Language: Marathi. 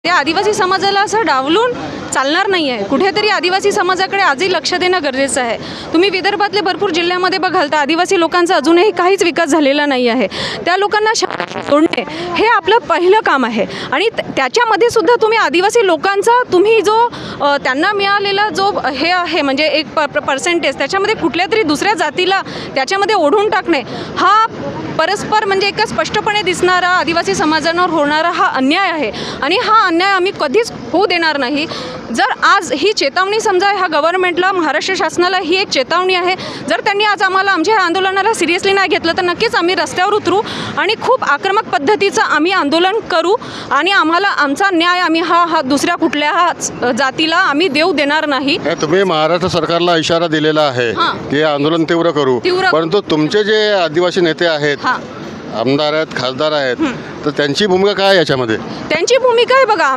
त्या आदिवासी समाजाला असं डावलून चालणार नाही आहे. कुठेतरी आदिवासी समाजाकडे आजही लक्ष देणं गरजेचं आहे. तुम्ही विदर्भातले भरपूर जिल्ह्यामध्ये बघाल तर आदिवासी लोकांचा अजूनही काहीच विकास झालेला नाही आहे. त्या लोकांना जोडणे हे आपलं पहिलं काम आहे आणि त्याच्यामध्ये सुद्धा तुम्ही आदिवासी लोकांचा तुम्ही जो त्यांना मिळालेला जो हे आहे म्हणजे एक पर्सेंटेज त्याच्यामध्ये कुठल्या तरी दुसऱ्या जातीला त्याच्यामध्ये ओढून टाकणे हा परस्पर म्हणजे एका स्पष्टपणे दिसणारा आदिवासी समाजांवर होणारा हा अन्याय आहे आणि हा अन्याय आम्ही कधीच होऊ देणार नाही. जर आज ही चेतावणी समजा ह्या गव्हर्नमेंटला महाराष्ट्र शासनाला ही एक चेतावणी आहे. जर त्यांनी आज आम्हाला आमच्या ह्या आंदोलनाला सिरियसली नाही घेतलं तर नक्कीच आम्ही रस्त्यावर उतरू आणि खूप आक्रमक पद्धतीचं आम्ही आंदोलन करू आणि आम्हाला आमचा न्याय आम्ही हा दुसऱ्या कुठल्या जातीला आम्ही देऊ देणार नाही. तुम्ही महाराष्ट्र सरकारला इशारा दिलेला आहे की आंदोलन तीव्र करू, परंतु तुमचे जे आदिवासी नेते आहेत आमदार आहेत खासदार आहेत तर त्यांची भूमिका काय याच्यामध्ये? त्यांची भूमिका आहे बघा.